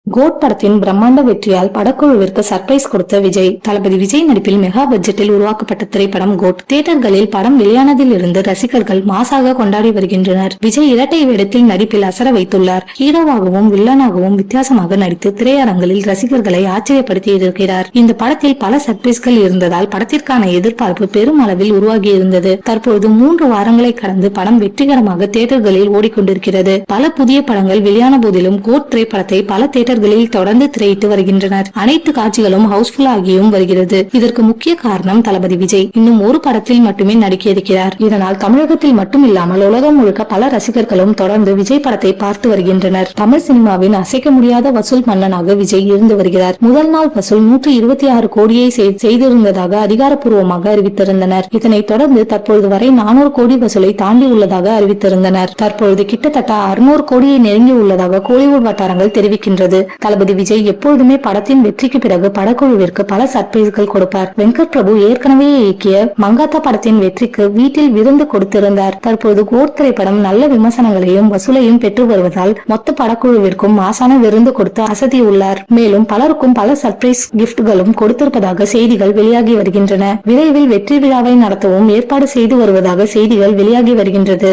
Code படத்தின் பிரம்மாண்ட வெற்றியால் படக்குழுவிற்கு surprise கொடுத்த விஜய். தளபதி விஜய் நடிப்பில் மெகா பட்ஜெட்டில் உருவாக்கப்பட்ட திரைப்படம் கோட். தியேட்டர்களில் படம் வெளியானதில் இருந்து ரசிகர்கள் மாசாக கொண்டாடி வருகின்றனர். விஜய் இரட்டை வேடத்தில் நடிப்பில் அசர வைத்துள்ளார். ஹீரோவாகவும் வில்லனாகவும் வித்தியாசமாக நடித்து திரையரங்கில் ரசிகர்களை ஆச்சரியப்படுத்தி இருக்கிறார். இந்த படத்தில் பல சர்ப்ரைஸ்கள் இருந்ததால் படத்திற்கான எதிர்பார்ப்பு பெரும் அளவில் உருவாகி இருந்தது. தற்பொழுது 3 வாரங்களை கடந்து படம் வெற்றிகரமாக தியேட்டர்களில் ஓடிக்கொண்டிருக்கிறது. பல புதிய படங்கள் வெளியான போதிலும் கோட் திரைப்படத்தை பல தியேட்டர்களில் தொடர்ந்து திரையிட்டு வருகின்றனர். அனைத்து காட்சிகளும் ஹவுஸ்ஃபுல் ஆகியும் வருகிறது. இதற்கு முக்கிய காரணம் தளபதி விஜய் இன்னும் ஒரு படத்தில் மட்டுமே நடிக்க இருக்கிறார். இதனால் தமிழகத்தில் மட்டும் இல்லாமல் உலகம் முழுக்க பல ரசிகர்களும் தொடர்ந்து விஜய் படத்தை பார்த்து வருகின்றனர். தமிழ் சினிமாவின் அசைக்க முடியாத வசூல் மன்னனாக விஜய் இருந்து வருகிறார். முதல் நாள் வசூல் 126 கோடியை செய்திருந்ததாக அதிகாரப்பூர்வமாக அறிவித்திருந்தனர். இதனைத் தொடர்ந்து தற்பொழுது வரை 400 கோடி வசூலை தாண்டி உள்ளதாக அறிவித்திருந்தனர். தற்பொழுது கிட்டத்தட்ட 600 கோடியை நெருங்கி உள்ளதாக கோலிவுட் வட்டாரங்கள் தெரிவிக்கின்றது. தளபதி விஜய் எப்பொழுதுமே படத்தின் வெற்றிக்கு பிறகு படக்குழுவிற்கு பல சர்ப்ரைஸ்கள் கொடுப்பார். வெங்கட் பிரபு ஏற்கனவே இயக்கிய மங்காத்தா படத்தின் வெற்றிக்கு வீட்டில் விருந்து கொடுத்திருந்தார். தற்போது கோட் திரைப்படம் நல்ல விமர்சனங்களையும் வசூலையும் பெற்று வருவதால் மொத்த படக்குழுவிற்கும் மாசான விருந்து கொடுத்து அசத்தியுள்ளார். மேலும் பலருக்கும் பல சர்ப்ரைஸ் கிஃப்ட்களும் கொடுத்திருப்பதாக செய்திகள் வெளியாகி வருகின்றன. விரைவில் வெற்றி விழாவை நடத்தவும் ஏற்பாடு செய்து வருவதாக செய்திகள் வெளியாகி வருகின்றது.